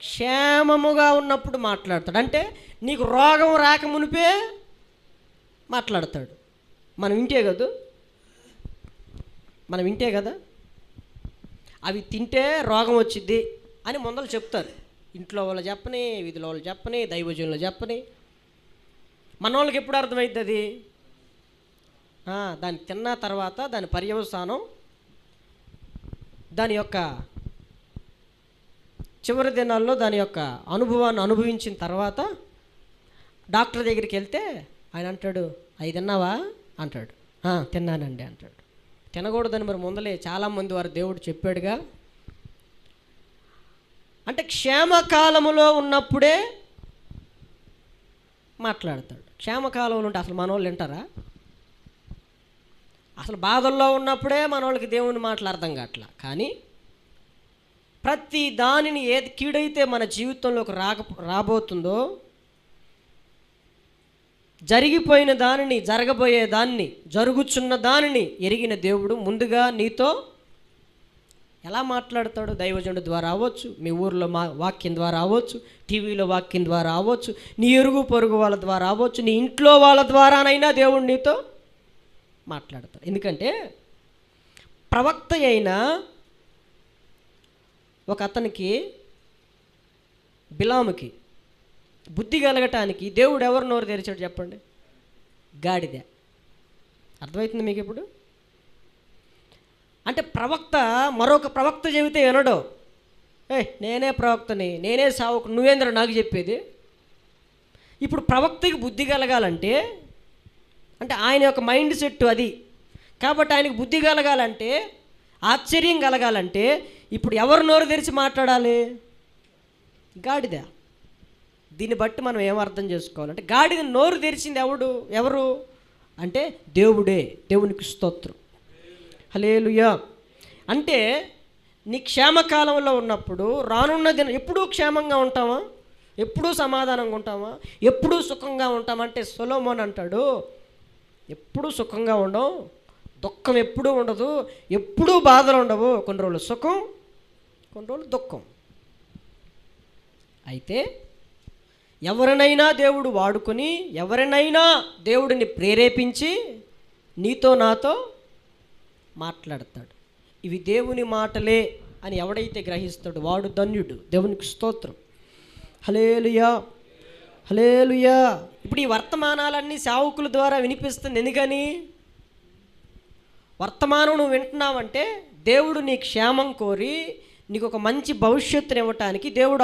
క్షేమముగా ఉన్నప్పుడు మాట్లాడతాడు. అంటే నీకు రోగం రాకమునిపే మాట్లాడతాడు. మనం వింటే కదా అవి తింటే రోగం వచ్చిద్ది అని ముందలు చెప్తారు. ఇంట్లో వాళ్ళు చెప్పని, వీధిలో వాళ్ళు చెప్పని, దైవజనులు చెప్పని. మన వాళ్ళకి ఎప్పుడు అర్థమైద్ది అది? దాన్ని తిన్న తర్వాత దాని పర్యవసానం, దాని యొక్క చివరి దినాల్లో దాని యొక్క అనుభవాన్ని అనుభవించిన తర్వాత డాక్టర్ దగ్గరికి వెళ్తే ఆయన అంటాడు, అవి తిన్నావా అంటాడు. తిన్నానండి అంటాడు. తినకూడదని మరి ముందలే చాలామంది వారు దేవుడు చెప్పాడుగా. అంటే క్షేమకాలములో ఉన్నప్పుడే మాట్లాడతాడు. క్షేమకాలంలో ఉంటే అసలు మన వాళ్ళు వింటారా? అసలు బాధల్లో ఉన్నప్పుడే మన వాళ్ళకి దేవుని మాటలు అర్థం కావట్లా. కానీ ప్రతి దానిని ఏది కీడైతే మన జీవితంలోకి రాబోతుందో, జరిగిపోయిన దానిని, జరగబోయే దాన్ని, జరుగుచున్న దానిని ఎరిగిన దేవుడు ముందుగా నీతో ఎలా మాట్లాడతాడు? దైవజనుడి ద్వారా అవ్వచ్చు, మీ ఊర్లో వాక్యం ద్వారా అవ్వచ్చు, టీవీలో వాక్యం ద్వారా అవ్వచ్చు, నీ ఇరుగు పొరుగు వాళ్ళ ద్వారా అవ్వచ్చు, నీ ఇంట్లో వాళ్ళ ద్వారానైనా దేవుడు నీతో మాట్లాడతాడు. ఎందుకంటే ప్రవక్త అయిన ఒక అతనికి, బిలాముకి బుద్ధి కలగటానికి దేవుడు ఎవరు నోరు తెరిచాడు చెప్పండి? గాడిద. అర్థమవుతుంది మీకు ఇప్పుడు? అంటే ప్రవక్త మరొక ప్రవక్త చెబితే వినడు. నేనే ప్రవక్తని, నేనే సావుకు, నువ్వేంద్ర నాకు చెప్పేది? ఇప్పుడు ప్రవక్తకి బుద్ధి కలగాలంటే, అంటే ఆయన యొక్క మైండ్ సెట్ అది. కాబట్టి ఆయనకు బుద్ధి కలగాలంటే, ఆశ్చర్యం కలగాలంటే ఇప్పుడు ఎవరు నోరు తెరిచి మాట్లాడాలి? గాడిద. దీన్ని బట్టి మనం ఏమర్థం చేసుకోవాలంటే, గాడిద నోరు తెరిచింది ఎవరు అంటే దేవుడే. దేవునికి స్తోత్రం, హల్లెలూయా. అంటే నీ క్షేమకాలంలో ఉన్నప్పుడు రానున్న దినం ఎప్పుడూ క్షేమంగా ఉంటామా? ఎప్పుడూ సమాధానంగా ఉంటామా? ఎప్పుడూ సుఖంగా ఉంటామా? అంటే సొలొమోన్ అంటాడు, ఎప్పుడూ సుఖంగా ఉండవు, దుఃఖం ఎప్పుడూ ఉండదు, ఎప్పుడూ బాధలు ఉండవు, కొన్ని రోజులు సుఖం, కొన్ని రోజులు దుఃఖం. అయితే ఎవరినైనా దేవుడు వాడుకొని, ఎవరినైనా దేవుడిని ప్రేరేపించి నీతో నాతో మాట్లాడతాడు. ఇవి దేవుని మాటలే అని ఎవడైతే గ్రహిస్తాడో వాడు ధన్యుడు. దేవునికి స్తోత్రం, హల్లెలూయా, హల్లెలూయా. ఇప్పుడు ఈ వర్తమానాలన్నీ సేవకుల ద్వారా వినిపిస్తుంది. ఎందుకని? వర్తమానం నువ్వు వింటున్నావంటే దేవుడు నీ క్షేమం కోరి నీకు ఒక మంచి భవిష్యత్తుని ఇవ్వటానికి దేవుడు